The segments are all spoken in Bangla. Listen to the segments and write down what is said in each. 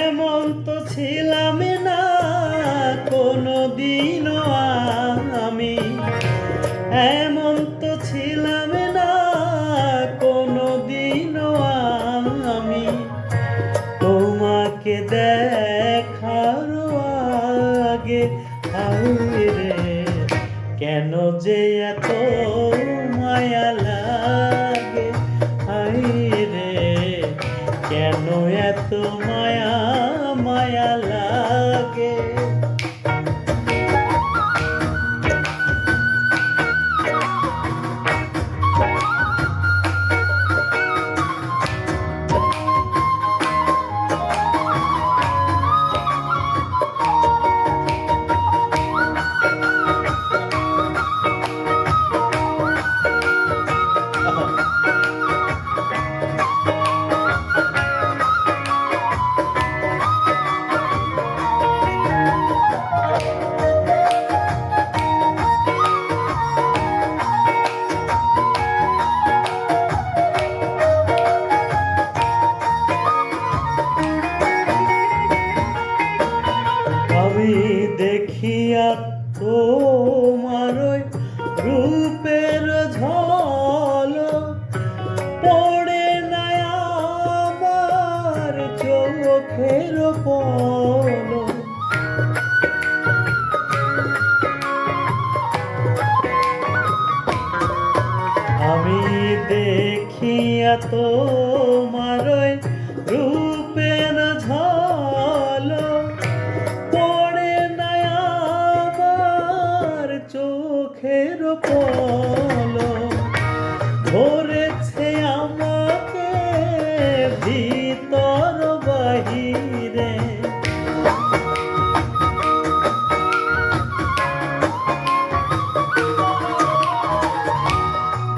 এমন তো ছিলাম না কোনোদিনও আমি, এমন তো ছিলাম না কোনোদিনও আমি, তোমাকে দেখার আগে হায়রে কেন যে এত মায়া লাগে, হায়রে কেন এত মায়া মায়া লাগে। আমি দেখিয়া তোমার রূপের ঝলক পড়ে না আমার চোখের পলক। আমি দেখিয়া তোমার রূপের ঝলক পড়ে না আমার চোখের পলক, ধরেছে আমাকে ভিতর বাহিরে,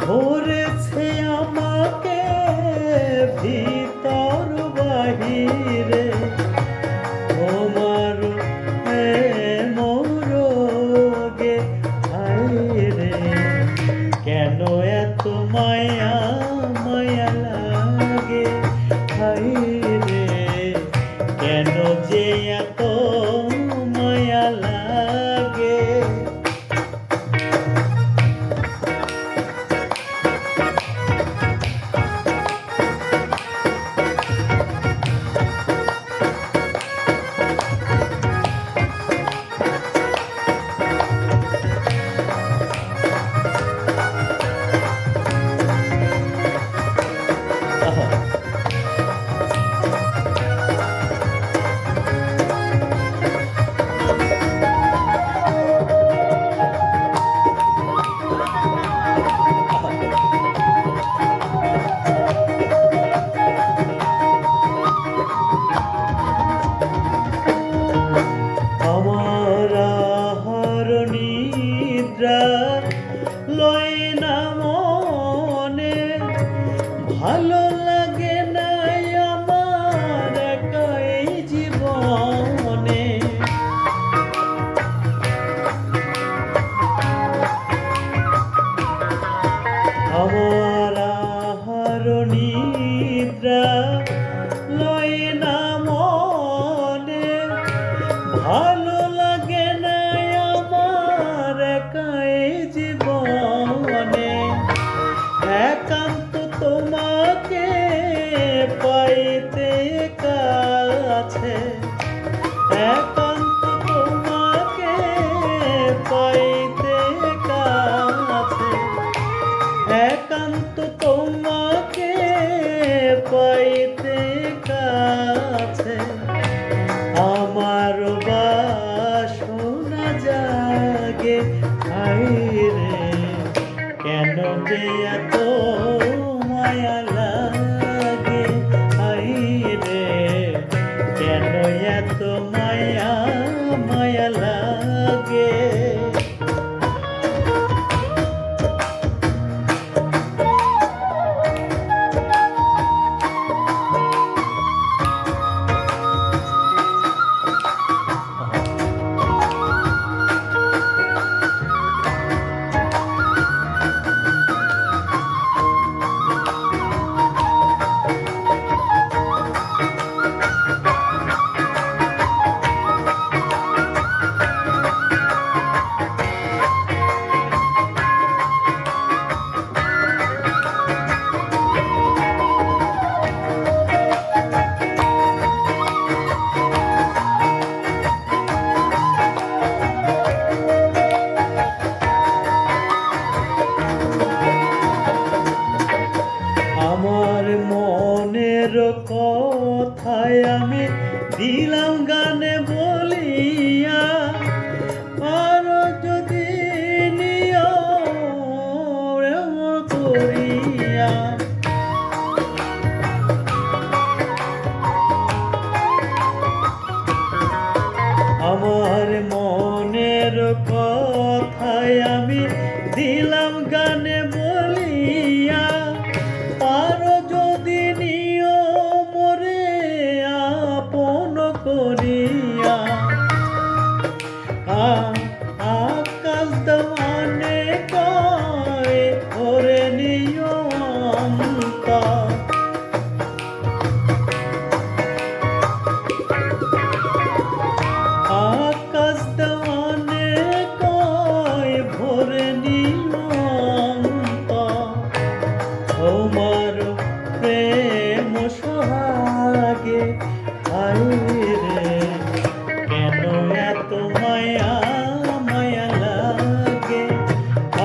ধরেছে আমাকে ভিতর বাহিরে। তোমার মোরগে হায়রে কেন এত মায়া মায়া লাগে, হায়রে কেন যে এত মায়া লাগে। লয় না মনে, ভালো লাগে না আমার একাই জীবনে। আমার আহার নিদ্রা লয় না মনে, ভালো লাগে না আমার একাই জীবনে। একান্ত তোমাকে পাইতে কাছে, একান্ত তোমাকে পাইতে কাছে, একান্ত তোমাকে মনের কথায় আমি দিলাম গানে বলিয়া, আর যদি নিও প্রেম করিয়া। আমার মনের কথায় আমি দিলাম গানে বলিয়া, আর যদি নিও মোরে আপন করিয়া। আকাশ দেওয়ানে কয় ওরে নিও অন্তর, আকাশ দেওয়ানে কয় ভরে নিও অন্তর। তোমার প্রেম সোহাগে আইরে কেন এত মায়া মায়া লাগে,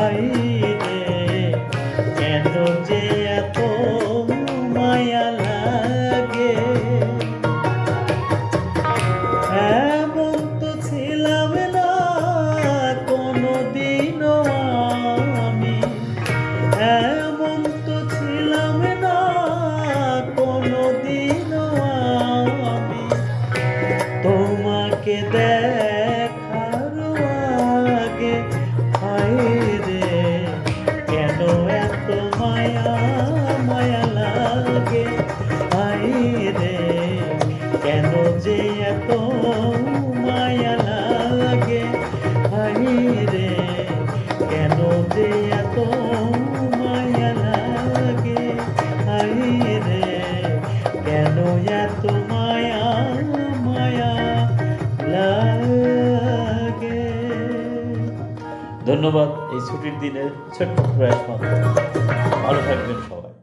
আইরে কেন যে এত মায়া লাগে। এমন তো ছিলাম না কোনোদিনও আমি, এমন তো ছিলাম না কোনোদিনও আমি। তোমাকে দেখার আগে হায়রে কেন এত মায়া মায়া লাগে, হায়রে কেন যে এত মায়া লাগে, হায়রে কেন যে এত মায়া লাগে, হায়রে কেন এত মায়া মায়া লাগে। ধন্যবাদ এই ছুটির দিনের ছোট্ট প্রয়াস মাত্র। ভালো থাকবেন সবাই।